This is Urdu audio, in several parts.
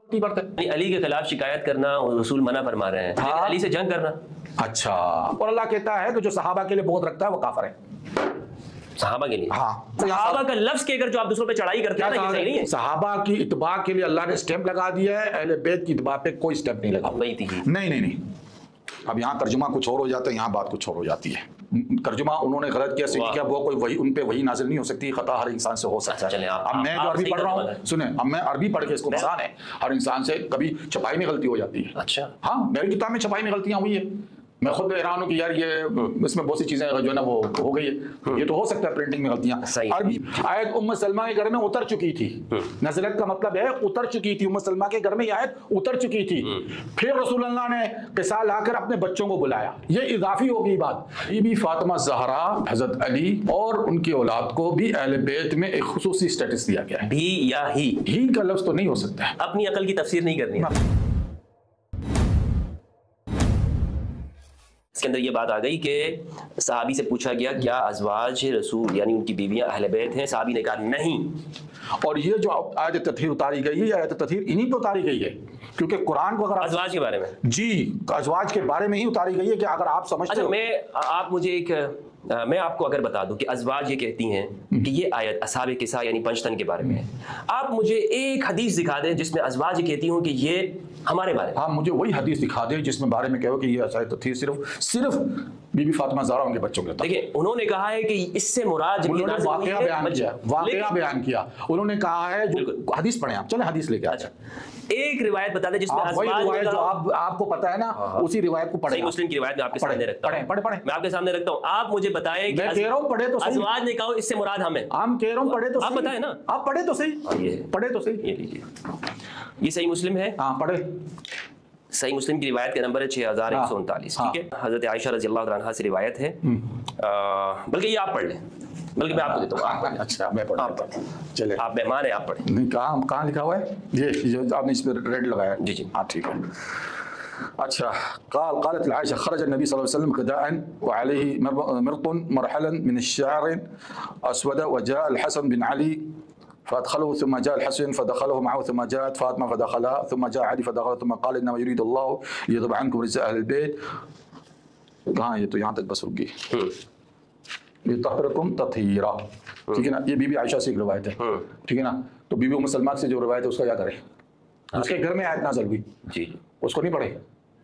علی کے خلاف شکایت کرنا رسول منع فرما رہے ہیں، لیکن علی سے جنگ کرنا اچھا، اور اللہ کہتا ہے کہ جو صحابہ کے لیے بغض رکھتا ہے وہ کافر ہے. صحابہ کے لیے؟ ہاں، صحابہ کا لفظ کہہ کر جو آپ دوسروں پہ چڑھائی کرتے ہیں نا، یہ صحیح نہیں ہے. صحابہ کی اتباع کے لیے اللہ نے اسٹیمپ لگا دیا ہے، اہل بیت کی اتباع پہ کوئی اسٹیمپ نہیں لگا. نہیں. اب یہاں ترجمہ کچھ اور ہو جاتا ہے، یہاں بات کچھ اور ہو جاتی ہے. ترجمہ انہوں نے غلط کیا، صحیح کیا، وہ کوئی وہی ان پہ وہی نازل نہیں ہو سکتی. خطا ہر انسان سے ہو سکتا ہے. اب میں جو عربی پڑھ رہا ہوں، سنیں، اب میں عربی پڑھ کے اس کو مسان ہے، ہر انسان سے کبھی چھپائی میں غلطی ہو جاتی ہے. اچھا، ہاں، میری کتاب میں چھپائی میں غلطیاں ہوئی ہے، میں خود حیران ہوں کہ یار یہ اس میں بہت سی چیزیں جو ہے نا وہ ہو گئی ہے. یہ تو ہو سکتا ہے پرنٹنگ میں غلطیاں. عربی آیت ام سلمہ کے گھر میں اتر چکی تھی. نزلت کا مطلب ہے اتر چکی تھی. ام سلمہ کے گھر میں یہ آیت اتر چکی تھی. پھر رسول اللہ نے قصہ لا کر اپنے بچوں کو بلایا. یہ اضافی ہو گئی بات. بی بی فاطمہ زہرا، حضرت علی اور ان کی اولاد کو بھی اہل بیت میں ایک خصوصی اسٹیٹس دیا گیا ہے. بھی یا ہی کا لفظ تو نہیں ہو سکتا ہے. اپنی عقل کی تفسیر نہیں کرنی ہے. اس کے اندر یہ بات آ گئی کہ صحابی سے پوچھا گیا کیا ازواج رسول یعنی ان کی بیویاں اہل بیت ہیں؟ صحابی نے کہا نہیں. اور یہ جو آیت تطہیر اتاری گئی ہے، یہ آیت تطہیر انہی پہ اتاری گئی ہے، کیونکہ قرآن کو اگر ازواج کے بارے میں، جی ازواج کے بارے میں ہی اتاری گئی ہے کہ اگر آپ سمجھتے ہو. میں آپ کو اگر بتا دوں کہ ازواج یہ کہتی ہیں کہ یہ آیت اصحاب کساء یعنی پنجتن کے بارے میں ہے، آپ مجھے ایک حدیث دکھا دیں جس میں ازواج یہ کہتی ہوں کہ یہ ہمارے بارے میں. آپ مجھے وہی حدیث دکھا دیں جس میں بارے میں کہو کہ یہ آیت تطہیر صرف بی بی فاطمہ زہرا ان کے بچوں کے. دیکھیں انہوں نے کہا ہے کہ اس سے مراد واقعہ بیان کیا. انہوں نے کہا ہے جو حدیث پڑھیں آپ، چلیں حدیث لے کے. اچھا، ایک روایت بتا دیں جس میں ازواج جو آپ کو پتا ہے نا، اسی روایت کو پڑھیں. صحیح مسلم کی روایت میں آپ کے سامنے رکھتا ہوں. میں آپ کے سامنے رکھتا ہوں. آپ مجھے بتائیں کہ ازواج نے کہا اس سے مراد ہمیں. ہم کہہ رہا ہوں پڑھے تو آپ بتائیں نا. آپ پڑھے تو صحیح، پڑھے تو صحیح. یہ لیجیے، یہ صحیح مسلم ہے. ہاں پڑھے. صحیح مسلم کی روایت کا نمبر ہے 6139. ٹھیک ہے، حضرت عائشہ رضی اللہ عنہا سے روایت ہے. بلکہ یہ آپ پڑھ لیں، بلکہ میں آپ کو دیتا ہوں. اچھا میں پڑھتا ہوں. چلے، آپ مہمان ہیں، آپ پڑھیں. نہیں، کہاں لکھا ہوا ہے یہ جو آپ نے اس پہ ریڈ لگایا؟ جی ہاں ٹھیک ہے. اچھا، قالت عائشہ خرج النبي صلى الله عليه وسلم غداء وعليه مرط مرحلا من الشعر اسود وجاء الحسن بن علي فادخله ثم جاء الحسن فدخله معه ثم جاءت فاطمه فدخلها ثم جاء علي فدخل ثم قال انما يريد الله ليذهب عنكم رجس اهل البيت. کہاں یہ تو یہاں تک بس رک گئی. يطهركم تطهيرا. ٹھیک ہے نا، یہ بی بی عائشہ سے ایک روایت ہے. ٹھیک ہے نا، تو بی بی ام سلمہ سے جو روایت ہے اس کا کیا کریں؟ اس کے گھر میں آیت نازل ہوئی. جی، اس کو نہیں پڑھے.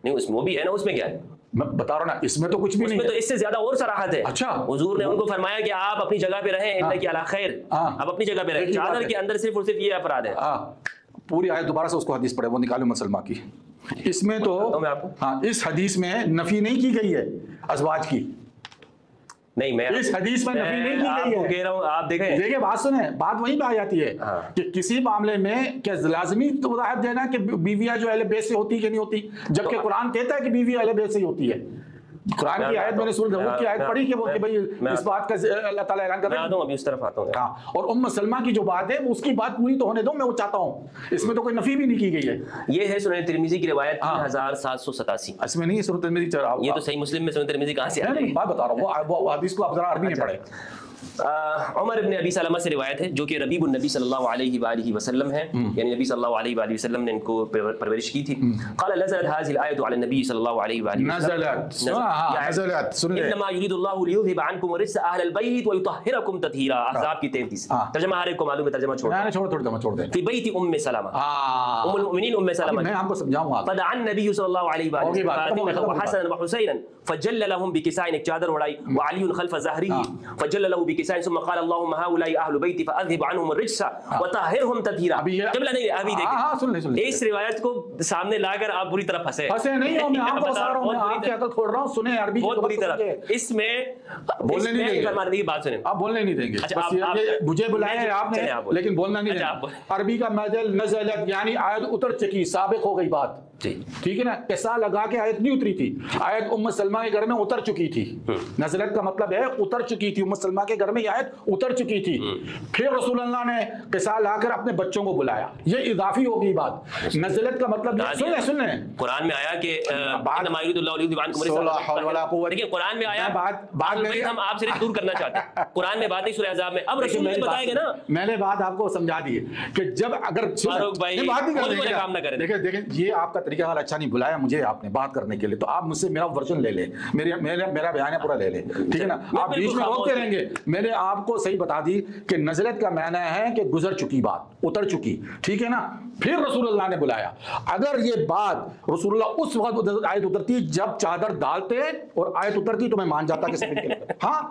نہیں، اس میں وہ بھی ہے نا. اس میں کیا ہے؟ میں بتا رہا ہوں نا، اس میں تو کچھ بھی نہیں ہے. تو اس سے زیادہ اور صراحت ہے. اچھا، حضور نے ان کو فرمایا کہ آپ اپنی جگہ پہ رہیں، انک علی خیر. آپ اپنی جگہ پہ رہیں. چادر کے اندر صرف اور صرف یہ افراد ہیں. پوری آیت دوبارہ سے اس کو حدیث پڑھے، وہ نکالو مسلمہ کی. اس میں تو ہاں اس حدیث میں نفی نہیں کی گئی ہے ازواج کی. نہیں، میں اس حدیث میں نفی نہیں کی گئی ہے. کہہ رہا ہوں آپ دیکھیں بات سنیں، بات وہیں پہ آ جاتی ہے کہ کسی معاملے میں کیا لازمی وضاحت دینا کہ بیویاں جو اہل بیت سے ہوتی کہ نہیں ہوتی، جبکہ قرآن کہتا ہے کہ بیوی اہل بیت سے ہی ہوتی ہے. قرآن کی آیت میں نے سورۃ ہود کی آیت پڑھی کہ بھئی اس بات کا اللہ تعالیٰ اعلان کر رہا ہے. میں آتا ہوں، ابھی اس طرف آتا ہوں. ہاں، اور ام سلمہ کی جو بات ہے اس کی بات پوری تو ہونے دو، میں وہ چاہتا ہوں. اس میں تو کوئی نفی بھی نہیں کی گئی ہے. یہ ہے سنن ترمذی کی روایت 3787. اس میں نہیں ہے سنن ترمذی. یہ تو صحیح مسلم میں سنن ترمذی کہاں سے آ رہی ہے؟ بات بتا رہا ہوں، وہ حدیث کو آپ ذرا عربی میں پڑھیں. عمر ابن ابی سلمہ سے روایت ہے جو کہ ربیب النبی صلی اللہ علیہ وآلہ وسلم ہے، یعنی نبی صلی اللہ علیہ وآلہ وسلم نے ان کو پرورش کی تھی. قال نزلت هذه الآية على النبي صلى الله عليه وآلہ وسلم نزلت انما يريد الله ليذهب عنكم الرجس اهل البيت ويطهركم تطهيرا. احزاب کی 33. ترجمہ ہر ایک کو معلوم ہے، ترجمہ چھوڑ دیں. في بيت ام سلمہ، ام المؤمنین ام سلمہ. میں آپ کو سمجھاؤں گا. فدعا النبي صلی اللہ علیہ وآلہ وسلم وحسنا وحسینا فجل لهم بكساء، ایک چادر اڑائی. وعلي خلف ظهره فجل له بكساء ثم قال اللهم هؤلاء اهل بيتي فاذهب عنهم الرجس وطهرهم تطهيرا. قبلہ نہیں، ابھی دیکھیں اس روایت کو سامنے لا کر آپ بری طرح پھنسے نہیں ہو. میں آپ کو بتا رہا ہوں، میں آپ کی عقل کھول رہا ہوں. سنیں عربی بہت بری طرح. اس میں بولنے نہیں دیں گے. فرمانے کی بات سنیں، آپ بولنے نہیں دیں گے. مجھے بلایا ہے آپ نے لیکن بولنا نہیں دیں گے. عربی کا نزلت یعنی آیت اتر چکی، سابق ہو گئی بات. ٹھیک ہے نا, قصہ لگا کے آیت نہیں اتری تھی, آیت ام سلمہ کے گھر میں اتر چکی تھی. نزلت کا مطلب ہے اتر چکی تھی, ام سلمہ کے گھر میں یہ آیت اتر چکی تھی. پھر رسول اللہ نے قصہ لا کر اپنے بچوں کو بلایا, یہ اضافی ہوگی بات. نزلت کا مطلب سن لیں قرآن میں آیا کہ قرآن میں آیا, ہم آپ سے دور کرنا چاہتے ہیں, قرآن میں بات نہیں سورہ احزاب میں. اب رسول نے بتائے گا نا, میں نے بات آپ کو سمجھا دی کہ جب اگر فاروق بھائی کام نہ کریں. دیکھیں یہ آپ کا طریقہ اچھا نہیں, بلایا مجھے آپ نے بات کرنے کے لیے, تو آپ مجھ سے میرا ورژن لے لیں, میرا بیانیہ پورا لے لیں, ٹھیک ہے نا. آپ بیچ میں روکتے رہیں گے. میں نے آپ کو صحیح بتا دی کہ نزلت کا معنی ہے کہ گزر چکی بات, اتر چکی, ٹھیک ہے نا. پھر رسول اللہ نے بلایا. اگر یہ بات رسول اللہ اس وقت آیت اترتی جب چادر ڈالتے اور آیت اترتی تو میں مان جاتا کہ ہاں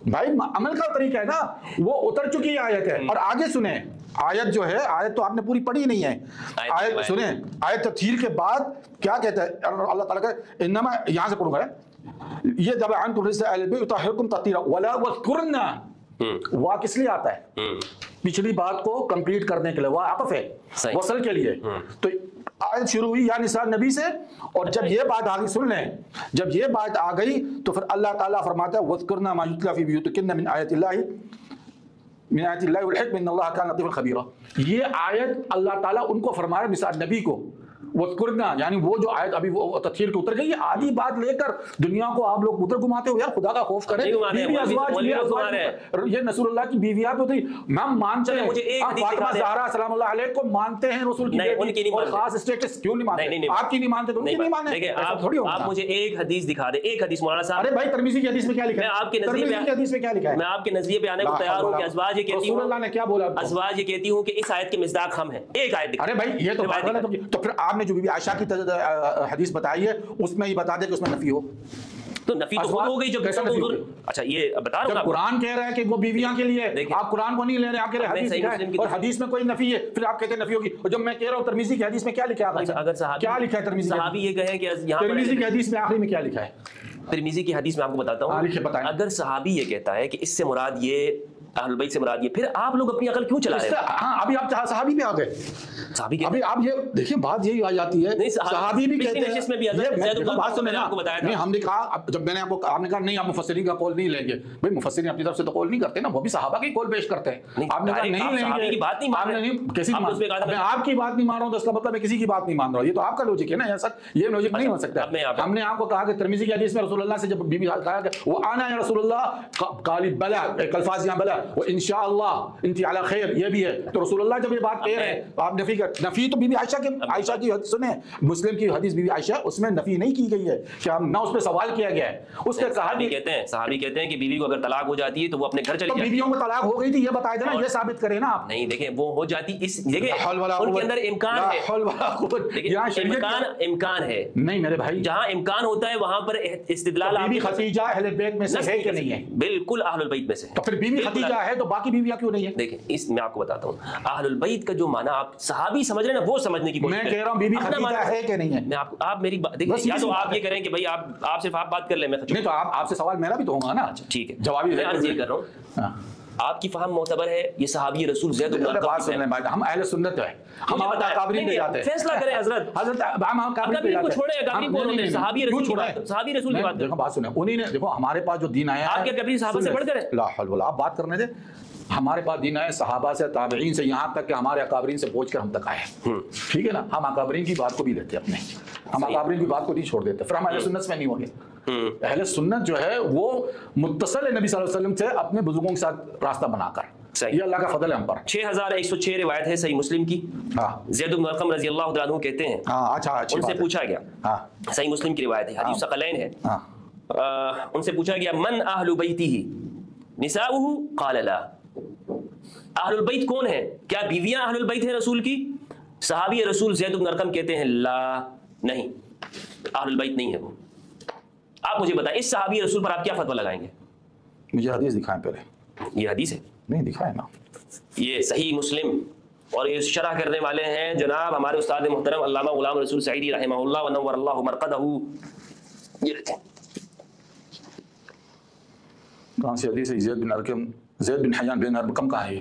بھائی عمل کا طریقہ ہے نا, وہ اتر چکی آیت ہے. اور آگے سنیں, آیت جو ہے, آیت تو آپ نے پوری پڑھی نہیں ہے, آیت سنیں, آیت تطہیر کے بعد کیا کہتا ہے اللہ تعالیٰ کا, انما, یہاں سے پڑھوں گا, یہ جب عنتم رجس اہل البیت یطہرکم تطہیرا ولا واذکرن, وا کس لیے آتا ہے, پچھلی بات کو کمپلیٹ کرنے کے لیے, وہ عطف ہے وصل کے لیے. تو آیت شروع ہوئی یا نساء نبی سے, اور جب یہ بات آ گئی, سن لیں, جب یہ بات آ گئی تو پھر اللہ تعالیٰ فرماتا ہے وَاذْكُرْنَا مَا يُتْلَى فِي بُيُوتِكُنَّ مِنْ آیَاتِ اللَّهِ وَالْحِکْمَةِ إِنَّ اللَّهَ كَانَ لَطِیفًا خَبِیرًا. یہ آیت اللہ تعالیٰ ان کو فرما رہا ہے نساء نبی کو, وَاذْكُرْنَا یعنی وہ جو آیت ابھی وہ تطہیر کے اتر گئی, یہ آدھی بات لے کر دنیا کو آپ لوگ ادھر گھماتے ہو. یار خدا کا خوف کریں, بیوی ازواج, یہ رسول اللہ کی بیویاں تو تھی, ہم مانتے ہیں, آپ فاطمہ زہرا سلام اللہ علیہ کو مانتے ہیں رسول کی, اور خاص اسٹیٹس کیوں نہیں مانتے, آپ کی نہیں مانتے تو ان کی نہیں مانتے. آپ مجھے ایک حدیث دکھا دیں, ایک حدیث مولانا صاحب. ارے بھائی ترمذی کی حدیث میں کیا لکھا ہے, میں آپ کے حدیث میں کیا لکھا ہے, میں آپ کے نظریے پہ آنے کو تیار ہوں کہ ازواج یہ کہتی رسول اللہ نے کیا بولا, ازواج یہ کہتی ہوں کہ اس آیت کے مصداق ہم ہیں. ایک آیت دکھا. ارے بھائی یہ تو بات غلط ہوگی. تو پھر آپ نے جو بی بی عائشہ کی حدیث بتائی ہے اس میں یہ بتا دے کہ اس میں نفی ہو, تو نفی تو خود ہو گئی جو کیسا نفی. اچھا یہ بتا رہا ہوں, قرآن کہہ رہا ہے کہ وہ بیویاں کے لیے, آپ قرآن کو نہیں لے رہے, آپ کہہ رہے ہیں حدیث ہے, اور حدیث میں کوئی نفی ہے, پھر آپ کہتے ہیں نفی ہوگی. اور جب میں کہہ رہا ہوں ترمذی کی حدیث میں کیا لکھا ہے, اگر صحابی کیا لکھا ہے ترمذی صحابی یہ کہیں کہ یہاں ترمذی کی حدیث میں آخری میں کیا لکھا ہے, ترمذی کی حدیث میں آپ کو بتاتا ہوں. اگر صحابی یہ کہتا ہے کہ اس سے مراد یہ اہل بیت سے مراد یہ, پھر آپ لوگ اپنی عقل کیوں چلا رہے ہیں؟ ہاں ابھی آپ صحابی بھی آ گئے, صحابی ابھی آپ یہ دیکھیں بات یہی آ جاتی ہے, صحابی بھی کہتے ہیں, بات سن لینا, نہیں ہم نے کہا, جب میں نے آپ نے کہا نہیں آپ مفسرین کا قول نہیں لیں گے, بھائی مفسرین اپنی طرف سے تو قول نہیں کرتے نا, وہ بھی صحابہ کی قول پیش کرتے ہیں. آپ نے کہا نہیں لیں گے, آپ کی بات نہیں مان رہا ہوں تو اس کا مطلب میں کسی کی بات نہیں مان رہا ہوں, یہ تو آپ کا لوجک ہے نا, یہ لوجک نہیں ہو سکتا. ہم نے آپ کو کہا کہ ترمذی کی حدیث میں رسول اللہ سے جب بی بی کہا کہ وہ آنا ہے رسول اللہ, قال بلا, ایک الفاظ یہاں بلا, وہ انشاءاللہ انت علی خیر, یہ بھی ہے. تو رسول اللہ جب یہ بات کہہ رہے ہیں آپ نفی کر, نفی تو بی بی عائشہ کی حدیث سنیں, مسلم کی حدیث بی بی عائشہ, اس میں نفی نہیں کی گئی ہے کہ ہم نہ اس پہ سوال کیا گیا ہے. اس کے صحابی کہتے ہیں کہ بیوی کو اگر طلاق ہو جاتی ہے تو وہ اپنے گھر چلی جاتی ہے. بیویوں کو طلاق ہو گئی تھی یہ بتایا جائے نا, یہ ثابت کریں نا آپ. نہیں دیکھیں وہ ہو جاتی, اس دیکھیں ان کے اندر امکان ہے, امکان ہے نہیں میرے بھائی, جہاں امکان ہوتا ہے وہاں پر استدلال. بی بی خدیجہ اہل بیت میں سے ہے کہ نہیں ہے؟ بالکل اہل البیت میں سے. تو پھر بی بی خدیجہ ہے تو باقی بیویاں کیوں نہیں ہے؟ دیکھیں اس میں آپ کو بتاتا ہوں, اہل البیت کا جو معنی آپ صحابی سمجھ رہے ہیں نا, وہ سمجھنے کی کوشش میں کہہ رہا ہوں بی بی خدیجہ ہے کہ نہیں ہے. میں آپ میری دیکھیں, یا تو آپ یہ کریں کہ بھائی آپ صرف آپ بات کر لیں, میں نہیں تو آپ سے سوال میرا بھی تو ہوگا نا. ٹھیک ہے, جوابی میں عرض یہ کر رہا ہوں, آپ کی فہم معتبر ہے, یہ صحابی رسول زید بن ارقم, ہم اہل سنت ہیں, ہم اکابرین پہ جاتے ہیں. فیصلہ کریں حضرت, ہم اکابرین پہ جاتے ہیں. چھوڑیں, اکابرین کون ہوتے ہیں؟ صحابی رسول کی بات, صحابی رسول کی بات. دیکھو بات سنیں, انہی نے, دیکھو ہمارے پاس جو دین آیا ہے, آپ کے اکابرین صحابہ سے بڑھ کر ہے. لا حول ولا, آپ بات کرنے دیں. ہمارے پاس دین آئے صحابہ سے, تابعین سے, یہاں تک کہ ہمارے اکابرین سے پہنچ کر ہم تک آئے, ٹھیک ہے نا. ہم اکابرین کی بات کو بھی لیتے اپنے, ہم اکابرین کی بات کو نہیں چھوڑ دیتے, پھر ہم اہل سنت میں نہیں ہوں گے. اہل سنت جو ہے وہ متصل ہے نبی صلی اللہ علیہ وسلم سے اپنے بزرگوں کے ساتھ راستہ بنا کر. یہ اللہ کا فضل ہے ہم پر. 6106 روایت ہے صحیح مسلم کی. زید بن ارقم رضی اللہ تعالیٰ عنہ کہتے ہیں, ان سے پوچھا گیا, صحیح مسلم کی روایت ہے, حدیث ثقلین ہے, ان سے پوچھا گیا من اہل بیتہ نساؤہ قال لا, اہل البیت کون ہے, کیا بیویاں اہل البیت ہیں رسول کی؟ صحابی رسول زید بن ارقم کہتے ہیں لا, نہیں, اہل البیت نہیں ہے وہ. آپ مجھے بتائیں اس صحابی رسول پر آپ کیا فتویٰ لگائیں گے؟ مجھے حدیث دکھائیں پہلے. یہ حدیث ہے, نہیں دکھائیں نا. یہ صحیح مسلم, اور یہ شرح کرنے والے ہیں جناب ہمارے استاد محترم علامہ غلام رسول سعیدی رحمہ اللہ ونور اللہ مرقدہ. یہ دیکھیں کہاں سے حدیث ہے؟ زید بن ارقم, زید بن حیان بن ارقم کہاں ہے؟